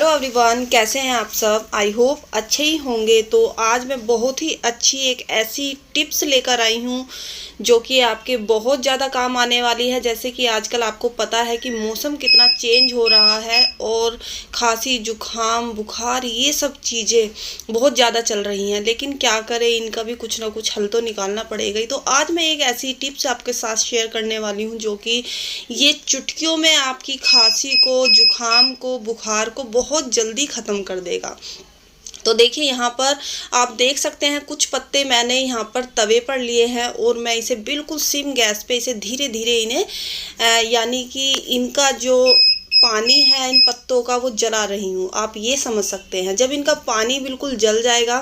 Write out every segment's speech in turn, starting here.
Hello everyone, कैसे हैं आप सब। आई होप अच्छे ही होंगे। तो आज मैं बहुत ही अच्छी एक ऐसी टिप्स लेकर आई हूँ जो कि आपके बहुत ज़्यादा काम आने वाली है। जैसे कि आजकल आपको पता है कि मौसम कितना चेंज हो रहा है और खांसी जुकाम बुखार ये सब चीज़ें बहुत ज़्यादा चल रही हैं। लेकिन क्या करें, इनका भी कुछ ना कुछ हल तो निकालना पड़ेगा ही। तो आज मैं एक ऐसी टिप्स आपके साथ शेयर करने वाली हूँ जो कि ये चुटकियों में आपकी खांसी को, जुकाम को, बुखार को बहुत जल्दी ख़त्म कर देगा। तो देखिए, यहाँ पर आप देख सकते हैं कुछ पत्ते मैंने यहाँ पर तवे पर लिए हैं और मैं इसे बिल्कुल सिम गैस पे इसे धीरे धीरे इन्हें यानी कि इनका जो पानी है इन पत्तों का वो जला रही हूँ। आप ये समझ सकते हैं, जब इनका पानी बिल्कुल जल जाएगा,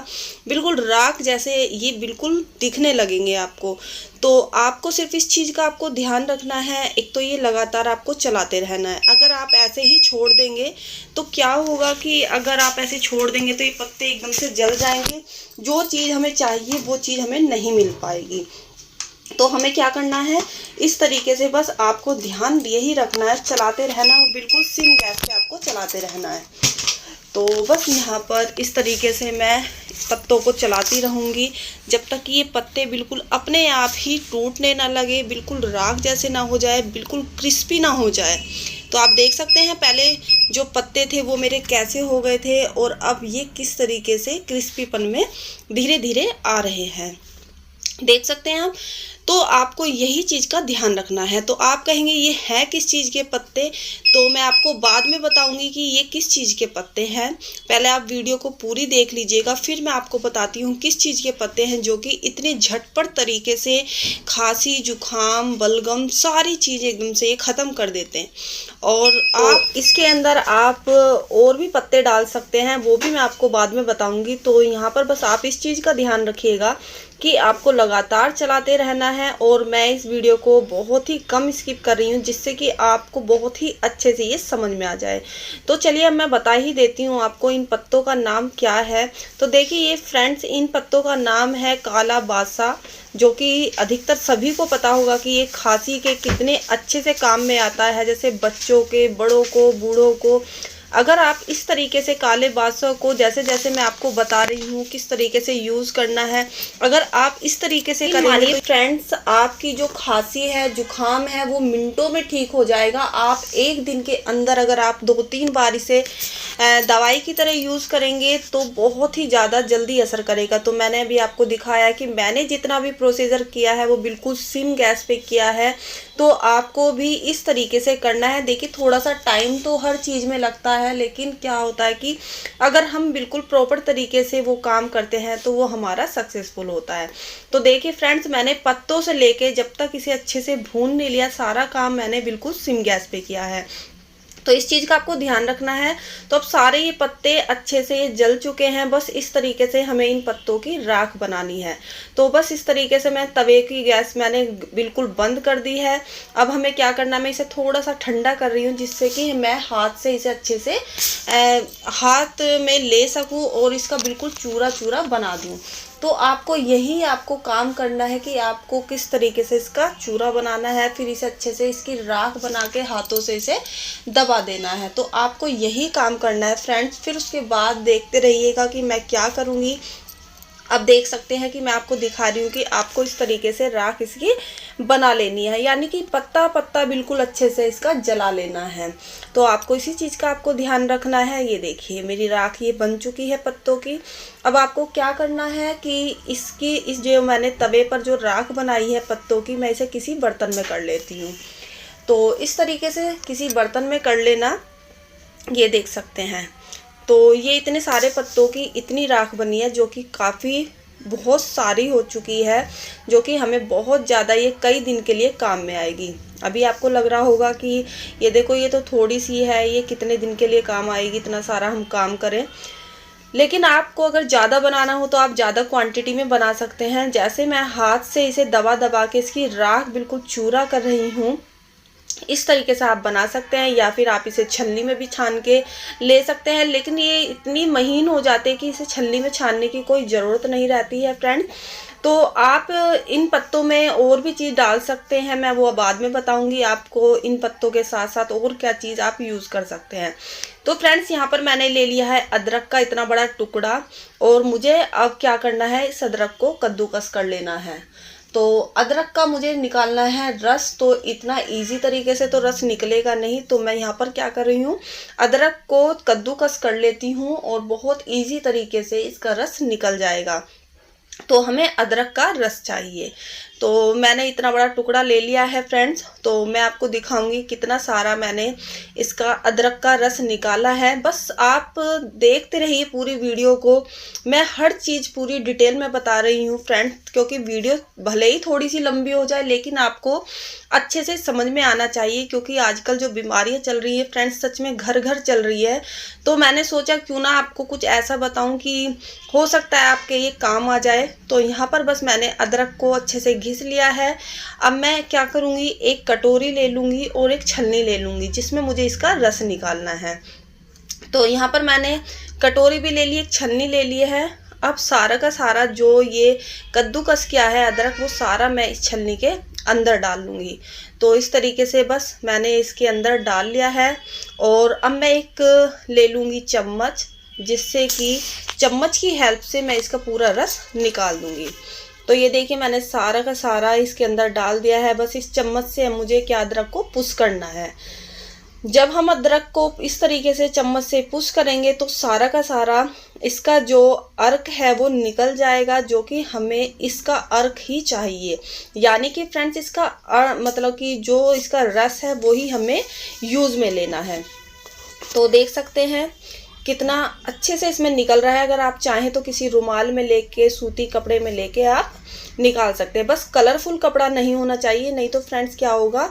बिल्कुल राख जैसे ये बिल्कुल दिखने लगेंगे आपको, तो आपको सिर्फ इस चीज़ का आपको ध्यान रखना है। एक तो ये लगातार आपको चलाते रहना है। अगर आप ऐसे ही छोड़ देंगे तो क्या होगा कि अगर आप ऐसे छोड़ देंगे तो ये पत्ते एकदम से जल जाएंगे, जो चीज़ हमें चाहिए वो चीज़ हमें नहीं मिल पाएगी। तो हमें क्या करना है, इस तरीके से बस आपको ध्यान यही रखना है, चलाते रहना और बिल्कुल सिम गैस पे आपको चलाते रहना है। तो बस यहाँ पर इस तरीके से मैं पत्तों को चलाती रहूँगी जब तक कि ये पत्ते बिल्कुल अपने आप ही टूटने ना लगे, बिल्कुल राख जैसे ना हो जाए, बिल्कुल क्रिस्पी ना हो जाए। तो आप देख सकते हैं पहले जो पत्ते थे वो मेरे कैसे हो गए थे और अब ये किस तरीके से क्रिस्पीपन में धीरे धीरे आ रहे हैं, देख सकते हैं आप। तो आपको यही चीज़ का ध्यान रखना है। तो आप कहेंगे ये है किस चीज़ के पत्ते, तो मैं आपको बाद में बताऊंगी कि ये किस चीज़ के पत्ते हैं। पहले आप वीडियो को पूरी देख लीजिएगा, फिर मैं आपको बताती हूँ किस चीज़ के पत्ते हैं जो कि इतने झटपट तरीके से खांसी जुकाम बलगम सारी चीज़ एकदम से ये ख़त्म कर देते हैं। और आप इसके अंदर आप और भी पत्ते डाल सकते हैं, वो भी मैं आपको बाद में बताऊँगी। तो यहाँ पर बस आप इस चीज़ का ध्यान रखिएगा कि आपको लगातार चलाते रहना है। और मैं इस वीडियो को बहुत ही कम स्किप कर रही हूँ जिससे कि आपको बहुत ही अच्छे से ये समझ में आ जाए। तो चलिए अब मैं बता ही देती हूँ आपको इन पत्तों का नाम क्या है। तो देखिए ये फ्रेंड्स, इन पत्तों का नाम है काला बासा, जो कि अधिकतर सभी को पता होगा कि ये खांसी के कितने अच्छे से काम में आता है। जैसे बच्चों के, बड़ों को, बूढ़ों को, अगर आप इस तरीके से काले बादशाह को जैसे जैसे मैं आपको बता रही हूँ किस तरीके से यूज़ करना है, अगर आप इस तरीके से करेंगे तो फ्रेंड्स आपकी जो खांसी है जुकाम है वो मिनटों में ठीक हो जाएगा। आप एक दिन के अंदर अगर आप 2-3 बार इसे दवाई की तरह यूज़ करेंगे तो बहुत ही ज़्यादा जल्दी असर करेगा। तो मैंने अभी आपको दिखाया कि मैंने जितना भी प्रोसीजर किया है वो बिल्कुल सिम गैस पे किया है, तो आपको भी इस तरीके से करना है। देखिए थोड़ा सा टाइम तो हर चीज़ में लगता है, लेकिन क्या होता है कि अगर हम बिल्कुल प्रॉपर तरीके से वो काम करते हैं तो वो हमारा सक्सेसफुल होता है। तो देखिए फ्रेंड्स, मैंने पत्तों से लेके जब तक इसे अच्छे से भून नहीं लिया, सारा काम मैंने बिल्कुल सिम गैस पे किया है। तो इस चीज़ का आपको ध्यान रखना है। तो अब सारे ये पत्ते अच्छे से जल चुके हैं, बस इस तरीके से हमें इन पत्तों की राख बनानी है। तो बस इस तरीके से मैं तवे की गैस मैंने बिल्कुल बंद कर दी है। अब हमें क्या करना है, मैं इसे थोड़ा सा ठंडा कर रही हूँ जिससे कि मैं हाथ से इसे अच्छे से हाथ में ले सकूँ और इसका बिल्कुल चूरा चूरा बना दूँ। तो आपको यही आपको काम करना है कि आपको किस तरीके से इसका चूरा बनाना है, फिर इसे अच्छे से इसकी राख बना के हाथों से इसे दबा देना है। तो आपको यही काम करना है फ्रेंड्स। फिर उसके बाद देखते रहिएगा कि मैं क्या करूँगी। अब देख सकते हैं कि मैं आपको दिखा रही हूँ कि आपको इस तरीके से राख इसकी बना लेनी है, यानी कि पत्ता पत्ता बिल्कुल अच्छे से इसका जला लेना है। तो आपको इसी चीज़ का आपको ध्यान रखना है। ये देखिए मेरी राख ये बन चुकी है पत्तों की। अब आपको क्या करना है कि इस जो मैंने तवे पर जो राख बनाई है पत्तों की, मैं इसे किसी बर्तन में कर लेती हूँ। तो इस तरीके से किसी बर्तन में कर लेना, ये देख सकते हैं। तो ये इतने सारे पत्तों की इतनी राख बनी है जो कि काफ़ी बहुत सारी हो चुकी है, जो कि हमें बहुत ज़्यादा ये कई दिन के लिए काम में आएगी। अभी आपको लग रहा होगा कि ये देखो ये तो थोड़ी सी है, ये कितने दिन के लिए काम आएगी, इतना सारा हम काम करें। लेकिन आपको अगर ज़्यादा बनाना हो तो आप ज़्यादा क्वांटिटी में बना सकते हैं। जैसे मैं हाथ से इसे दबा दबा के इसकी राख बिल्कुल चूरा कर रही हूँ, इस तरीके से आप बना सकते हैं, या फिर आप इसे छलनी में भी छान के ले सकते हैं, लेकिन ये इतनी महीन हो जाते हैं कि इसे छलनी में छानने की कोई ज़रूरत नहीं रहती है फ्रेंड। तो आप इन पत्तों में और भी चीज़ डाल सकते हैं, मैं वो बाद में बताऊंगी आपको। इन पत्तों के साथ साथ और क्या चीज़ आप यूज़ कर सकते हैं। तो फ्रेंड्स, यहाँ पर मैंने ले लिया है अदरक का इतना बड़ा टुकड़ा, और मुझे अब क्या करना है, इस अदरक को कद्दूकस कर लेना है। तो अदरक का मुझे निकालना है रस, तो इतना इजी तरीके से तो रस निकलेगा नहीं, तो मैं यहाँ पर क्या कर रही हूँ, अदरक को कद्दूकस कर लेती हूँ और बहुत इजी तरीके से इसका रस निकल जाएगा। तो हमें अदरक का रस चाहिए। तो मैंने इतना बड़ा टुकड़ा ले लिया है फ्रेंड्स। तो मैं आपको दिखाऊंगी कितना सारा मैंने इसका अदरक का रस निकाला है। बस आप देखते रहिए पूरी वीडियो को, मैं हर चीज़ पूरी डिटेल में बता रही हूँ फ्रेंड्स, क्योंकि वीडियो भले ही थोड़ी सी लंबी हो जाए लेकिन आपको अच्छे से समझ में आना चाहिए, क्योंकि आजकल जो बीमारियाँ चल रही है फ्रेंड्स, सच में घर घर चल रही है। तो मैंने सोचा क्यों ना आपको कुछ ऐसा बताऊं कि हो सकता है आपके ये काम आ जाए। तो यहाँ पर बस मैंने अदरक को अच्छे से घिस लिया है। अब मैं क्या करूँगी, एक कटोरी ले लूँगी और एक छलनी ले लूँगी जिसमें मुझे इसका रस निकालना है। तो यहाँ पर मैंने कटोरी भी ले ली, एक छलनी ले ली है। अब सारा का सारा जो ये कद्दूकस किया है अदरक, वो सारा मैं इस छलनी के अंदर डाल लूँगी। तो इस तरीके से बस मैंने इसके अंदर डाल लिया है। और अब मैं एक ले लूँगी चम्मच, जिससे कि चम्मच की हेल्प से मैं इसका पूरा रस निकाल दूँगी। तो ये देखिए मैंने सारा का सारा इसके अंदर डाल दिया है। बस इस चम्मच से मुझे क्या अदरक को पुश करना है। जब हम अदरक को इस तरीके से चम्मच से पुश करेंगे तो सारा का सारा इसका जो अर्क है वो निकल जाएगा, जो कि हमें इसका अर्क ही चाहिए। यानी कि फ्रेंड्स, इसका मतलब कि जो इसका रस है वो ही हमें यूज़ में लेना है। तो देख सकते हैं कितना अच्छे से इसमें निकल रहा है। अगर आप चाहें तो किसी रुमाल में लेके, सूती कपड़े में लेके आप निकाल सकते हैं। बस कलरफुल कपड़ा नहीं होना चाहिए, नहीं तो फ्रेंड्स क्या होगा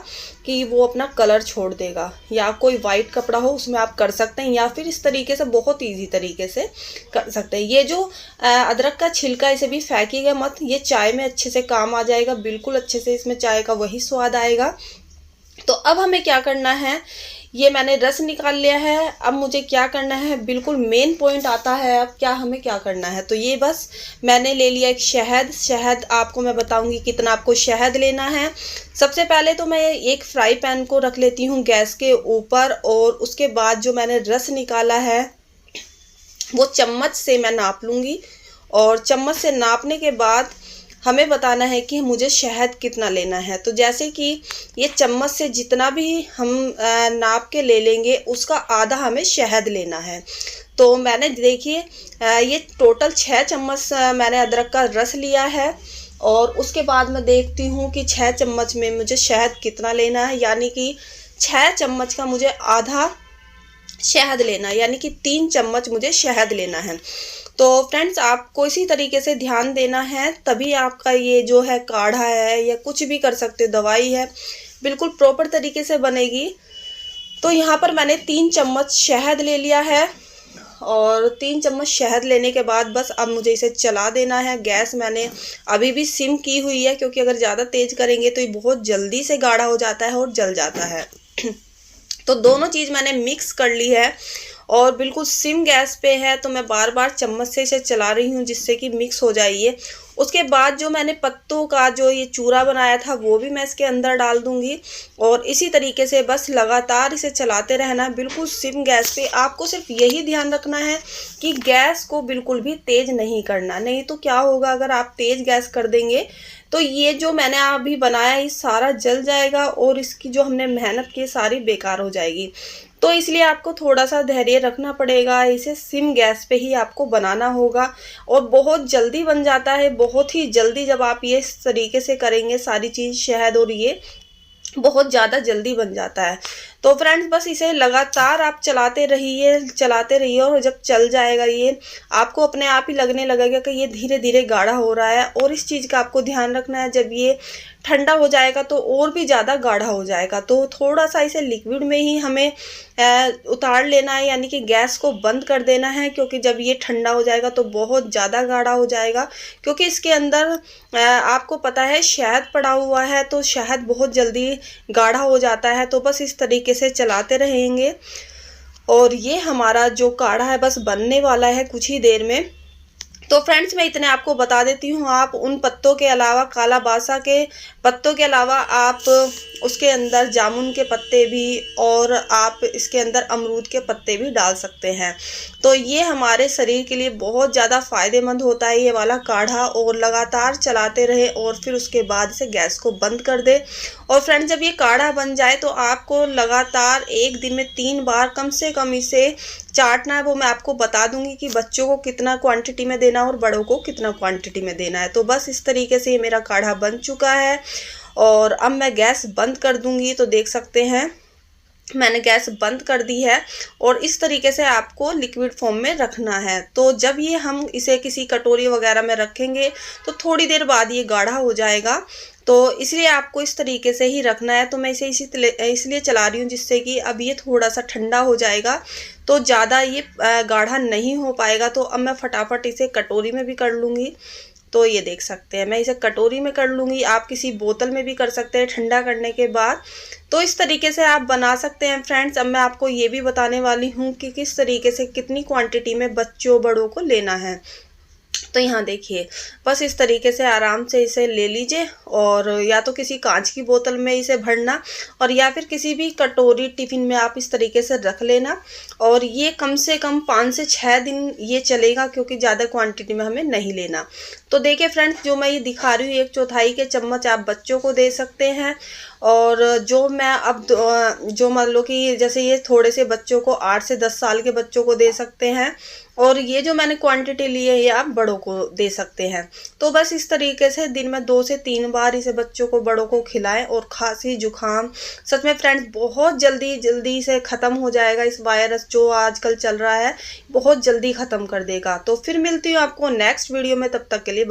कि वो अपना कलर छोड़ देगा। या कोई वाइट कपड़ा हो उसमें आप कर सकते हैं, या फिर इस तरीके से बहुत इजी तरीके से कर सकते हैं। ये जो अदरक का छिलका, इसे भी फेंकिएगा मत, ये चाय में अच्छे से काम आ जाएगा। बिल्कुल अच्छे से इसमें चाय का वही स्वाद आएगा। तो अब हमें क्या करना है, ये मैंने रस निकाल लिया है। अब मुझे क्या करना है, बिल्कुल मेन पॉइंट आता है अब क्या हमें क्या करना है। तो ये बस मैंने ले लिया एक शहद आपको मैं बताऊंगी कितना आपको शहद लेना है। सबसे पहले तो मैं एक फ्राई पैन को रख लेती हूँ गैस के ऊपर, और उसके बाद जो मैंने रस निकाला है वो चम्मच से मैं नाप लूँगी। और चम्मच से नापने के बाद हमें बताना है कि मुझे शहद कितना लेना है। तो जैसे कि ये चम्मच से जितना भी हम नाप के ले लेंगे उसका आधा हमें शहद लेना है। तो मैंने देखिए ये टोटल 6 चम्मच मैंने अदरक का रस लिया है। और उसके बाद मैं देखती हूँ कि 6 चम्मच में मुझे शहद कितना लेना है, यानी कि 6 चम्मच का मुझे आधा शहद लेना है, यानी कि 3 चम्मच मुझे शहद लेना है। तो फ्रेंड्स, आपको इसी तरीके से ध्यान देना है, तभी आपका ये जो है काढ़ा है या कुछ भी कर सकते हो, दवाई है, बिल्कुल प्रॉपर तरीके से बनेगी। तो यहाँ पर मैंने 3 चम्मच शहद ले लिया है। और 3 चम्मच शहद लेने के बाद बस अब मुझे इसे चला देना है। गैस मैंने अभी भी सिम की हुई है, क्योंकि अगर ज़्यादा तेज़ करेंगे तो ये बहुत जल्दी से गाढ़ा हो जाता है और जल जाता है। तो दोनों चीज़ मैंने मिक्स कर ली है और बिल्कुल सिम गैस पे है। तो मैं बार बार चम्मच से इसे चला रही हूँ जिससे कि मिक्स हो जाए ये। उसके बाद जो मैंने पत्तों का जो ये चूरा बनाया था वो भी मैं इसके अंदर डाल दूँगी। और इसी तरीके से बस लगातार इसे चलाते रहना है, बिल्कुल सिम गैस पे। आपको सिर्फ यही ध्यान रखना है कि गैस को बिल्कुल भी तेज़ नहीं करना, नहीं तो क्या होगा, अगर आप तेज़ गैस कर देंगे तो ये जो मैंने अभी बनाया ये सारा जल जाएगा और इसकी जो हमने मेहनत की सारी बेकार हो जाएगी। तो इसलिए आपको थोड़ा सा धैर्य रखना पड़ेगा, इसे सिम गैस पे ही आपको बनाना होगा। और बहुत जल्दी बन जाता है, बहुत ही जल्दी। जब आप ये इस तरीके से करेंगे सारी चीज़, शहद और ये बहुत ज़्यादा जल्दी बन जाता है। तो फ्रेंड्स बस इसे लगातार आप चलाते रहिए और जब चल जाएगा ये आपको अपने आप ही लगने लगेगा कि ये धीरे धीरे गाढ़ा हो रहा है। और इस चीज़ का आपको ध्यान रखना है, जब ये ठंडा हो जाएगा तो और भी ज़्यादा गाढ़ा हो जाएगा। तो थोड़ा सा इसे लिक्विड में ही हमें उतार लेना है, यानी कि गैस को बंद कर देना है, क्योंकि जब ये ठंडा हो जाएगा तो बहुत ज़्यादा गाढ़ा हो जाएगा। क्योंकि इसके अंदर आपको पता है शहद पड़ा हुआ है, तो शहद बहुत जल्दी गाढ़ा हो जाता है। तो बस इस तरीके से चलाते रहेंगे और ये हमारा जो काढ़ा है बस बनने वाला है कुछ ही देर में। तो फ्रेंड्स मैं इतने आपको बता देती हूँ, आप उन पत्तों के अलावा, काला बासा के पत्तों के अलावा आप उसके अंदर जामुन के पत्ते भी और आप इसके अंदर अमरूद के पत्ते भी डाल सकते हैं। तो ये हमारे शरीर के लिए बहुत ज़्यादा फ़ायदेमंद होता है ये वाला काढ़ा। और लगातार चलाते रहे और फिर उसके बाद इसे गैस को बंद कर दे। और फ्रेंड्स जब ये काढ़ा बन जाए तो आपको लगातार एक दिन में 3 बार कम से कम इसे चाटना है। वो मैं आपको बता दूंगी कि बच्चों को कितना क्वांटिटी में देना और बड़ों को कितना क्वांटिटी में देना है। तो बस इस तरीके से ये मेरा काढ़ा बन चुका है और अब मैं गैस बंद कर दूंगी। तो देख सकते हैं मैंने गैस बंद कर दी है और इस तरीके से आपको लिक्विड फॉर्म में रखना है। तो जब ये हम इसे किसी कटोरी वगैरह में रखेंगे तो थोड़ी देर बाद ये गाढ़ा हो जाएगा। तो इसलिए आपको इस तरीके से ही रखना है। तो मैं इसे इसलिए चला रही हूँ जिससे कि अब ये थोड़ा सा ठंडा हो जाएगा तो ज़्यादा ये गाढ़ा नहीं हो पाएगा। तो अब मैं फटाफट इसे कटोरी में भी कर लूँगी। तो ये देख सकते हैं मैं इसे कटोरी में कर लूँगी, आप किसी बोतल में भी कर सकते हैं ठंडा करने के बाद। तो इस तरीके से आप बना सकते हैं फ्रेंड्स। अब मैं आपको ये भी बताने वाली हूँ कि किस तरीके से कितनी क्वांटिटी में बच्चों बड़ों को लेना है। तो यहाँ देखिए बस इस तरीके से आराम से इसे ले लीजिए और या तो किसी कांच की बोतल में इसे भरना और या फिर किसी भी कटोरी टिफ़िन में आप इस तरीके से रख लेना। और ये कम से कम 5 से 6 दिन ये चलेगा, क्योंकि ज़्यादा क्वांटिटी में हमें नहीं लेना। तो देखिए फ्रेंड्स जो मैं ये दिखा रही हूँ 1/4 के चम्मच आप बच्चों को दे सकते हैं। और जो मैं अब जो मान लो कि जैसे ये थोड़े से बच्चों को 8 से 10 साल के बच्चों को दे सकते हैं और ये जो मैंने क्वांटिटी ली है ये आप बड़ों को दे सकते हैं। तो बस इस तरीके से दिन में 2 से 3 बार इसे बच्चों को बड़ों को खिलाएं। और खांसी जुकाम सच में फ्रेंड्स बहुत जल्दी से ख़त्म हो जाएगा। इस वायरस जो आजकल चल रहा है बहुत जल्दी ख़त्म कर देगा। तो फिर मिलती हूँ आपको नेक्स्ट वीडियो में, तब तक के लिए